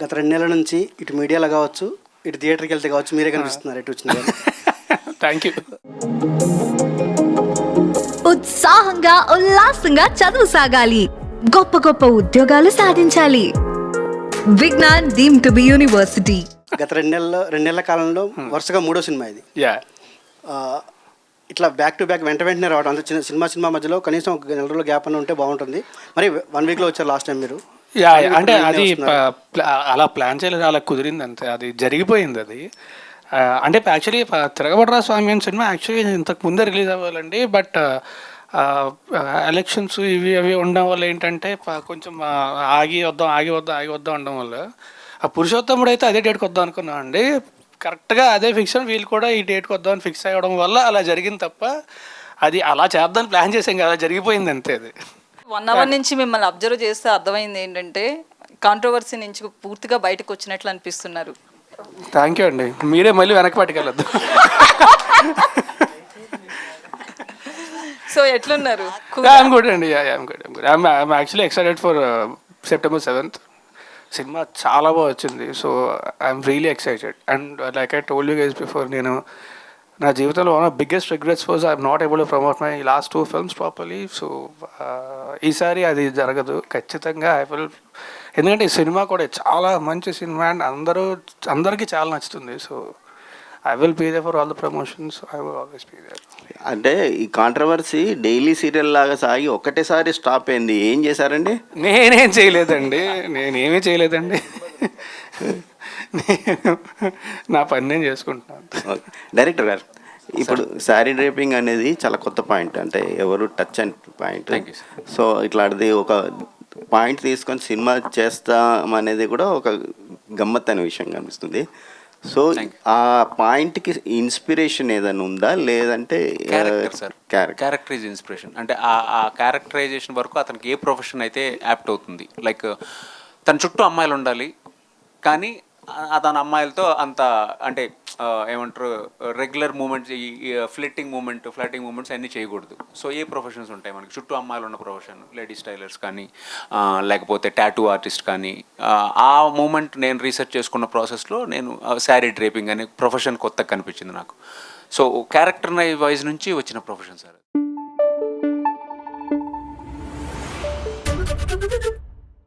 గత 2 నెలల నుంచి ఇటు మీడియాలో కావచ్చు, ఇటు థియేటర్కి వెళ్తే కావచ్చు, మీరే కనిపిస్తున్నారు ఎటు వచ్చిన గాని. Thank you. ఉత్సాహంగా ఉల్లాసంగా చదువు సాగాలి, గొప్ప గొప్ప ఉద్యోగాలు సాధించాలి. Vignan deemed to be university. గత 2 నెలల కాలంలో వరుసగా 3వ సినిమా ఇది. యా, ఇట్లా బ్యాక్ టు బ్యాక్ వెంటనే రావడం, అంత చిన్న సినిమా మధ్యలో కనీసం ఒక నెల రోజుల గ్యాప్ అని ఉంటే బాగుంటుంది. మరి 1 వీక్లో వచ్చారు లాస్ట్ టైం మీరు. యా, అంటే అది అలా ప్లాన్ చేయలేదు, అలా కుదిరింది అంతే, అది జరిగిపోయింది అది. అంటే యాక్చువల్లీ తిరగబడరా స్వామి అని సినిమా యాక్చువల్లీ ఇంతకు ముందే రిలీజ్ అవ్వాలండి. బట్ ఎలక్షన్స్ ఇవి అవి ఉండడం వల్ల ఏంటంటే కొంచెం ఆగి వద్దాం ఉండడం వల్ల ఆ పురుషోత్తముడు అయితే అదే డేట్కి వద్దాం అనుకున్నాం అండి. కరెక్ట్గా అదే ఫిక్స్ అని వీళ్ళు కూడా ఈ డేట్కి వద్దామని ఫిక్స్ అవ్వడం వల్ల అలా జరిగింది తప్ప అది అలా చేద్దామని ప్లాన్ చేసాం కదా, జరిగిపోయింది అంతే. అది 1 అవర్ నుంచి మిమ్మల్ని అబ్జర్వ్ చేస్తే అర్థమైంది ఏంటంటే కాంట్రవర్సీ నుంచి పూర్తిగా బయటకు వచ్చినట్లు అనిపిస్తున్నారు. థ్యాంక్ యూ అండి, మీరే మళ్ళీ వెనక్కి పట్టుకెళ్ళొద్దు. సో ఎట్లున్నారు? ఐఎమ్ గుడ్ అండి, I'm actually excited for September 7th. Cinema చాలా బాగా వచ్చింది. So I'm really excited. And like I told you guys before, నేను నా జీవితంలో one of biggest regrets was I'm not able to promote my last 2 films properly. So ఈసారి అది జరగదు ఖచ్చితంగా. ఐ విల్, ఎందుకంటే ఈ సినిమా కూడా చాలా మంచి సినిమా అండ్ అందరికీ చాలా నచ్చుతుంది. So I will be there for all the promotions. I will always be there. అంటే ఈ కాంట్రవర్సీ డైలీ సీరియల్ లాగా సాగి ఒక్కటేసారి స్టాప్ అయింది, ఏం చేశారండి? నేనేమీ చేయలేదండి. నేను నా పని నేను చేసుకుంటున్నాను. డైరెక్టర్ గారు, ఇప్పుడు శారీ డ్రేపింగ్ అనేది చాలా కొత్త పాయింట్, అంటే ఎవరు టచ్ అండ్ పాయింట్. సో ఇట్లాంటిది ఒక పాయింట్ తీసుకొని సినిమా చేస్తామనేది కూడా ఒక గమ్మత్ అనే విషయం కనిపిస్తుంది. సో ఆ పాయింట్కి ఇన్స్పిరేషన్ ఏదైనా ఉందా, లేదంటే క్యారెక్టర్ ఈజ్ ఇన్స్పిరేషన్. అంటే ఆ క్యారెక్టరైజేషన్ వరకు అతనికి ఏ ప్రొఫెషన్ అయితే యాప్ట్ అవుతుంది. లైక్ తన చుట్టూ అమ్మాయిలు ఉండాలి, కానీ తన అమ్మాయిలతో అంత అంటే ఏమంటారు రెగ్యులర్ మూమెంట్స్, ఈ ఫ్లటింగ్ మూమెంట్స్ అన్నీ చేయకూడదు. సో ఏ ప్రొఫెషన్స్ ఉంటాయి మనకి చుట్టూ అమ్మాయిలు ఉన్న ప్రొఫెషన్, లేడీస్ టైలర్స్ కానీ లేకపోతే టాటూ ఆర్టిస్ట్ కానీ. ఆ మూమెంట్ నేను రీసెర్చ్ చేసుకున్న ప్రాసెస్లో నేను శారీ డ్రేపింగ్ అనే ప్రొఫెషన్ కొత్తగా కనిపించింది నాకు. సో క్యారెక్టర్ వైజ్ నుంచి వచ్చిన ప్రొఫెషన్ సార్.